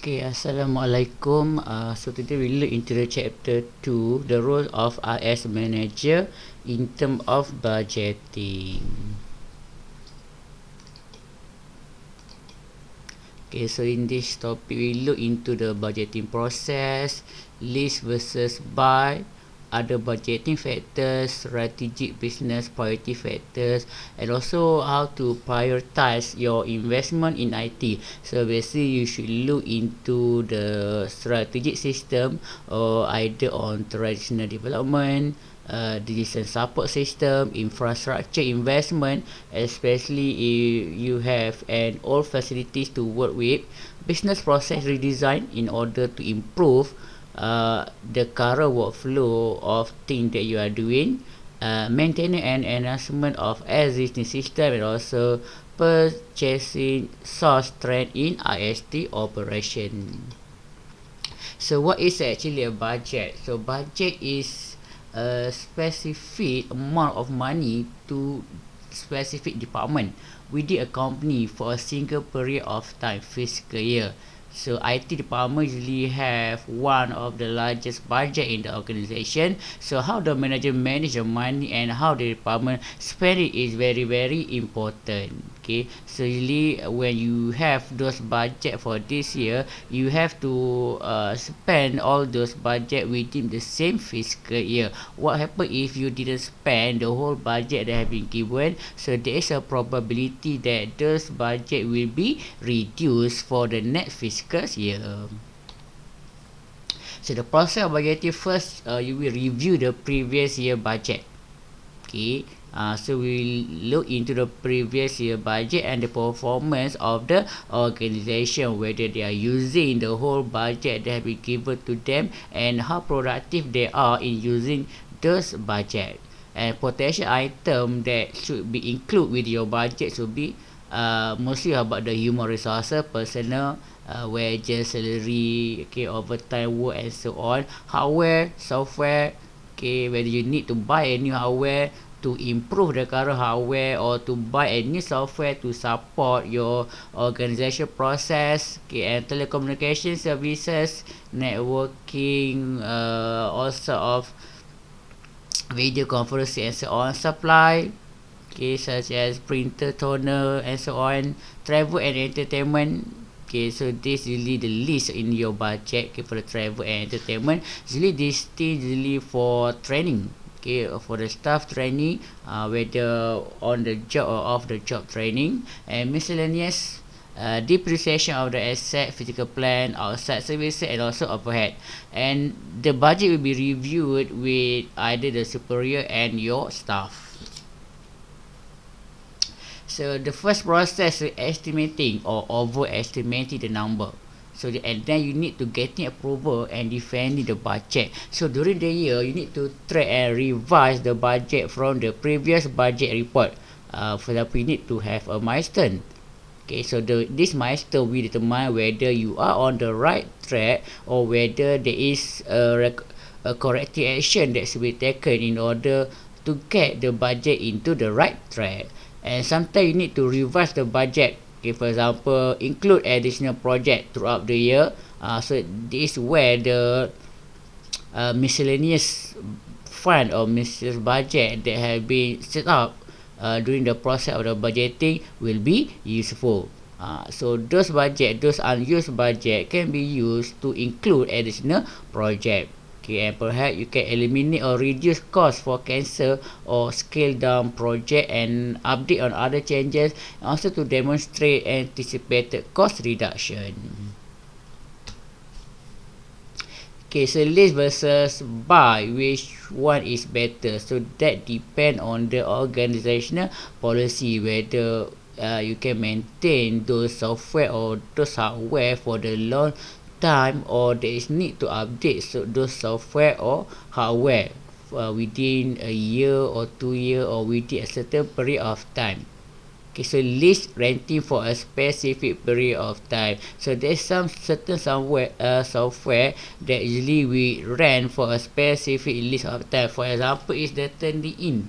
Okay, Assalamualaikum. So today we look into the chapter 2, the role of RS manager in terms of budgeting. Okay, so in this topic we look into the budgeting process, list versus buy, other budgeting factors, strategic business priority factors, and also how to prioritize your investment in IT. So basically you should look into the strategic system or either on traditional development, digital support system, infrastructure investment, especially if you have an old facilities to work with, business process redesign in order to improve the current workflow of things that you are doing, maintenance and enhancement of existing system, and also purchasing source trend in IST operation. So what is actually a budget? So budget is a specific amount of money to specific department within a company for a single period of time, fiscal year. So IT department usually have one of the largest budget in the organization. So how the manager manage the money and how the department spend it is very important. Okay, so usually when you have those budget for this year, you have to spend all those budget within the same fiscal year. What happen if you didn't spend the whole budget that have been given? So there is a probability that those budget will be reduced for the next fiscal year. So the process of budgeting, first you will review the previous year budget. Okay, so we look into the previous year budget and the performance of the organization, whether they are using the whole budget that have been given to them and how productive they are in using those budget. And potential item that should be included with your budget should be mostly about the human resources, personal, wages, salary, okay, overtime work and so on, hardware, software, okay, whether you need to buy a new hardware to improve the current hardware or to buy a new software to support your organization process, okay, and telecommunication services, networking, all sort of video conferencing and so on, supply, okay, such as printer, toner and so on, travel and entertainment. Okay, so this usually the list in your budget, okay, for the travel and entertainment. Usually this thing usually for training, okay, for the staff training, whether on the job or off the job training, and miscellaneous depreciation of the asset, physical plan, outside services, and also overhead. And the budget will be reviewed with either the superior and your staff. So the first process is estimating or overestimating the number. So and then you need to getting approval and defending the budget. So during the year, you need to track and revise the budget from the previous budget report. For example, you need to have a milestone. Okay, so this milestone will determine whether you are on the right track or whether there is a corrective action that should be taken in order to get the budget into the right track. And sometimes you need to revise the budget. Okay, for example, include additional project throughout the year. So this is where the miscellaneous fund or miscellaneous budget that have been set up during the process of the budgeting will be useful. So those unused budget can be used to include additional project. Okay, and perhaps you can eliminate or reduce cost for cancel or scale down project and update on other changes, and also to demonstrate anticipated cost reduction. Okay, so list versus buy, which one is better? So that depend on the organizational policy, whether you can maintain those software or those hardware for the long time, or there is need to update those software or hardware within a year or 2 year or within a certain period of time. Okay, so list renting for a specific period of time. So there's some certain software that usually we rent for a specific list of time. For example, is the turning in.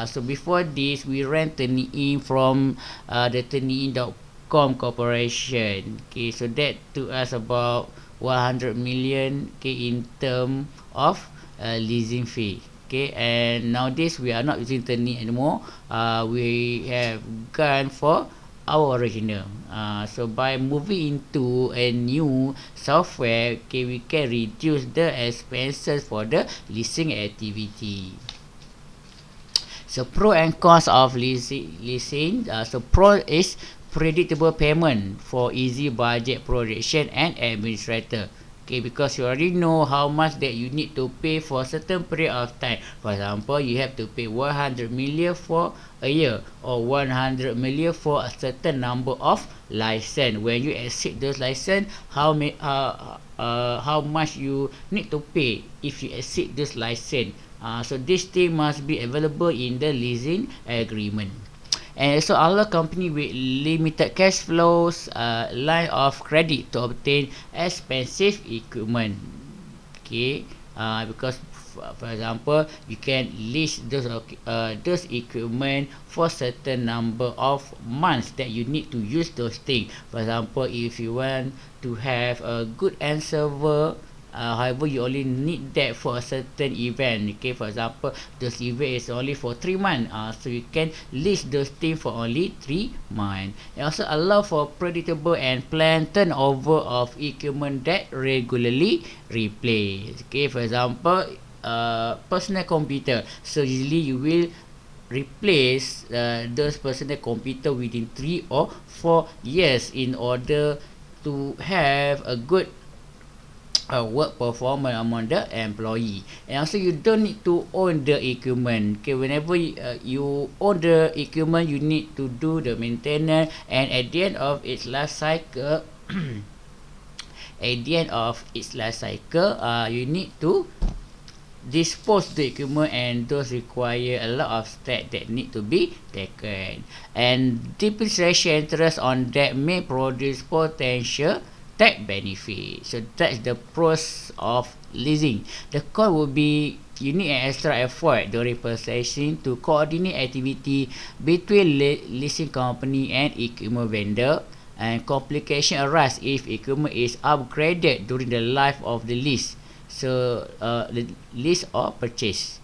So before this, we rent turning in from the turning in Corporation. Okay, so that took us about 100 million, okay, in term of leasing fee. Okay, and nowadays we are not using turning anymore. We have gone for our original. So by moving into a new software, okay, we can reduce the expenses for the leasing activity. So pro and cons of leasing. So pro is predictable payment for easy budget projection and administrator. Okay, because you already know how much that you need to pay for a certain period of time. For example, you have to pay 100 million for a year or 100 million for a certain number of license. When you exceed those license, how much you need to pay if you exceed this license. So this thing must be available in the leasing agreement. And also other company with limited cash flows, line of credit to obtain expensive equipment. Okay, because for example, you can lease those equipment for certain number of months that you need to use those things. For example, if you want to have a good end server, however, you only need that for a certain event. Okay, for example, this event is only for 3 months. So you can list those things for only 3 months. And also allow for predictable and planned turnover of equipment that regularly replace. Okay, for example, personal computer. So usually you will replace those personal computer within 3 or 4 years in order to have a good work performance among the employee. And also you don't need to own the equipment. Okay, whenever you own the equipment, you need to do the maintenance, and at the end of its life cycle you need to dispose the equipment, and those require a lot of steps that need to be taken. And depreciation interest on debt may produce potential tax benefit. So that's the pros of leasing. The con would be you need an extra effort during purchasing to coordinate activity between leasing company and equipment vendor, and complication arise if equipment is upgraded during the life of the lease. So the lease or purchase.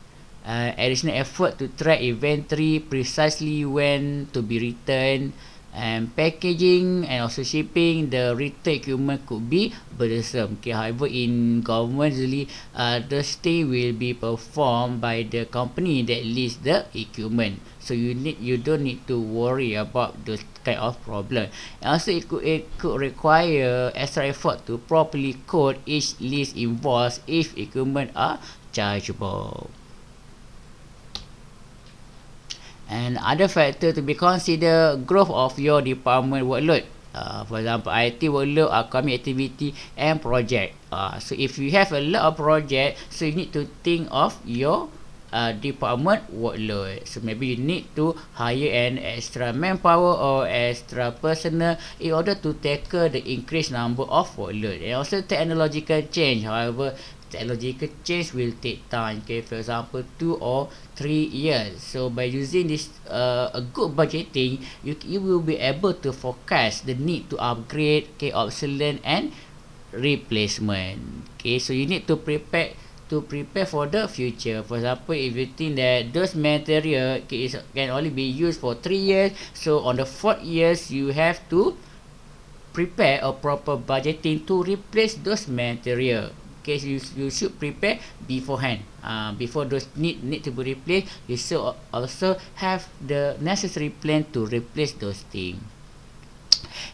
Additional effort to track inventory precisely when to be returned, and packaging and also shipping the retail equipment could be burdensome. Okay, however, in government usually this thing will be performed by the company that lease the equipment, so you don't need to worry about those kind of problem. And also it could require extra effort to properly code each lease invoice if equipment are chargeable. And other factor to be considered, growth of your department workload. For example, IT workload, upcoming activity and project. So if you have a lot of project, so you need to think of your department workload. So maybe you need to hire an extra manpower or extra personnel in order to tackle the increased number of workload. And also technological change. However, technological change will take time. Okay, for example, 2 or 3 years. So by using this a good budgeting, you will be able to forecast the need to upgrade, okay, obsolete and replacement. Okay, so you need to prepare for the future. For example, if you think that those material, okay, can only be used for 3 years, so on the 4th years you have to prepare a proper budgeting to replace those material. Okay, so you should prepare beforehand. Before those need to be replaced, you should also have the necessary plan to replace those things.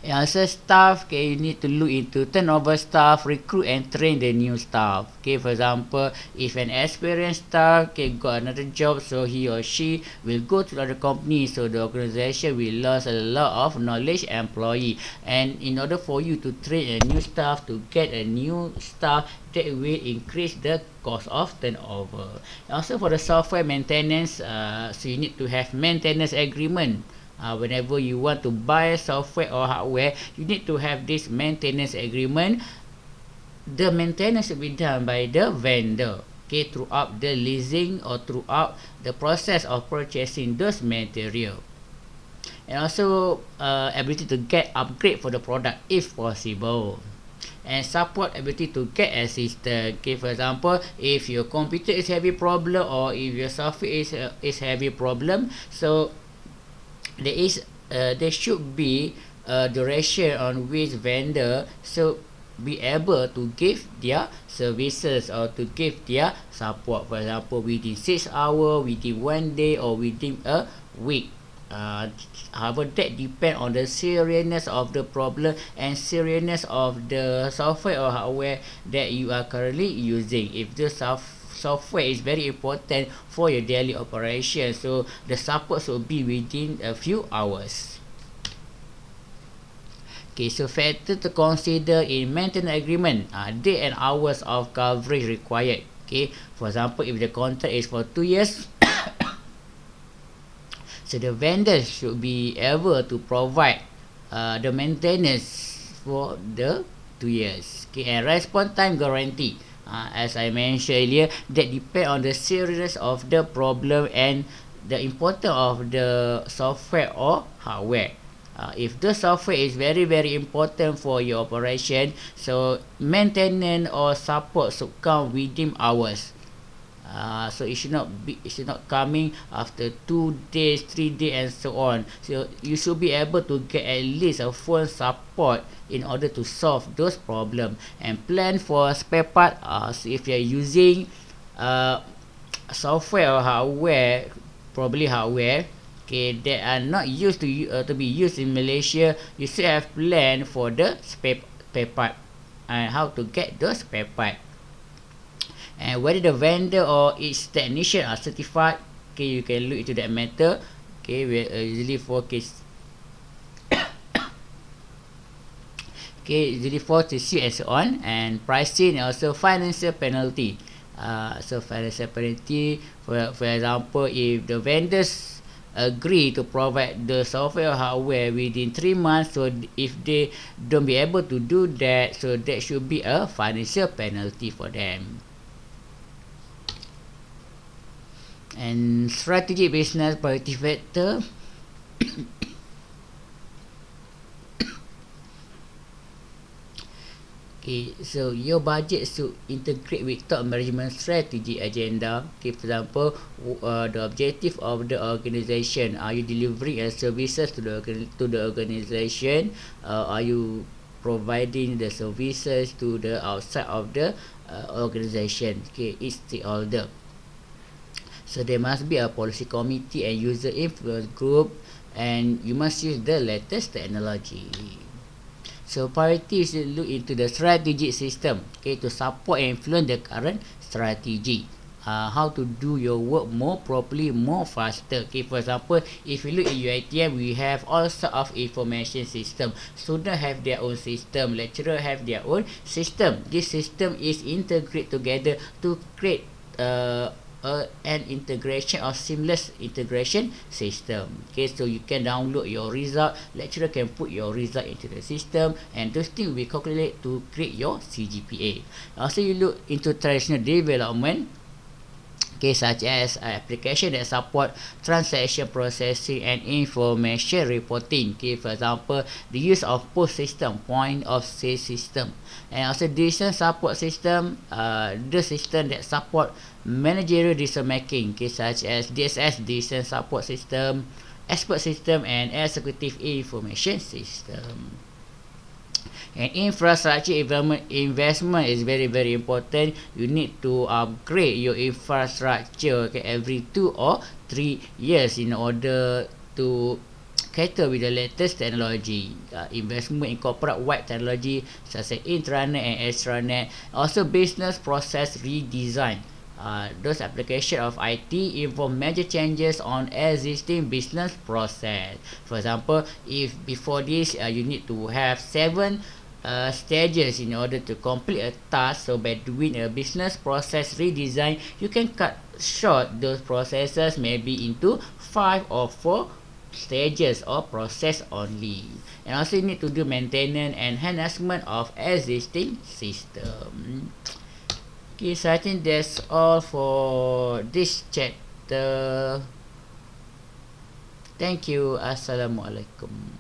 And also staff, okay, you need to look into turnover staff, recruit and train the new staff. Okay, for example, if an experienced staff, okay, got another job, so he or she will go to another company, so the organization will lose a lot of knowledge employee. And in order for you to train a new staff, to get a new staff, that will increase the cost of turnover. Also for the software maintenance, so you need to have maintenance agreement. Whenever you want to buy software or hardware, you need to have this maintenance agreement. The maintenance should be done by the vendor, okay, throughout the leasing or throughout the process of purchasing those material. and also ability to get upgrade for the product if possible, and support ability to get assistance. Okay, for example, if your computer is having problem or if your software is having problem, so there should be a duration on which vendor so be able to give their services or to give their support. For example, within 6 hours, within 1 day, or within a week. However, that depend on the seriousness of the problem and seriousness of the software or hardware that you are currently using. If the software is very important for your daily operation, so the support should be within a few hours. Okay, so factor to consider in maintenance agreement, day and hours of coverage required. Okay, for example, if the contract is for 2 years, so the vendor should be able to provide the maintenance for the 2 years. Okay, and response time guarantee, as I mentioned earlier, that depend on the seriousness of the problem and the importance of the software or hardware. If the software is very important for your operation, so maintenance or support should come within hours. So it should not coming after 2 days, 3 days, and so on. So you should be able to get at least a full support in order to solve those problems, and plan for spare part. So if you are using software or hardware, probably hardware, okay, that are not used to be used in Malaysia, you should have plan for the spare part and how to get those spare part, and whether the vendor or its technician are certified. Okay, you can look into that matter. Okay, we usually for case okay, usually for TC and so on, and pricing, and also financial penalty. So financial penalty, for example, if the vendors agree to provide the software or hardware within 3 months, so if they don't be able to do that, so that should be a financial penalty for them. And strategic business priority factor. Okay, so your budget should integrate with top management strategy agenda. Okay, for example, the objective of the organization. Are you delivering services to the organization? Are you providing the services to the outside of the organization? Okay, each stakeholder. So there must be a policy committee and user influence group, and you must use the latest technology. So priority is to look into the strategic system, okay, to support and influence the current strategy. How to do your work more properly, more faster. Okay, for example, if you look at UiTM, we have all sort of information system. Students have their own system, lecturer have their own system. This system is integrated together to create an integration or seamless integration system. Okay, so you can download your result, lecturer can put your result into the system, and those things will calculate to create your CGPA. Also, you look into traditional development, okay, such as application that support transaction processing and information reporting. Okay, for example, the use of POS system, point of sale system, and also decision support system, the system that support managerial decision making, okay, such as DSS, decision support system, expert system, and executive information system. And infrastructure investment is very important. You need to upgrade your infrastructure, okay, every 2 or 3 years in order to cater with the latest technology. Investment in corporate-wide technology such as intranet and extranet. Also, business process redesign. Those application of IT involve major changes on existing business process. For example, if before this you need to have 7 stages in order to complete a task, so by doing a business process redesign, you can cut short those processes maybe into 5 or 4 stages or process only. And also you need to do maintenance and enhancement of existing system. Okay, so I think that's all for this chapter. Thank you. Assalamualaikum.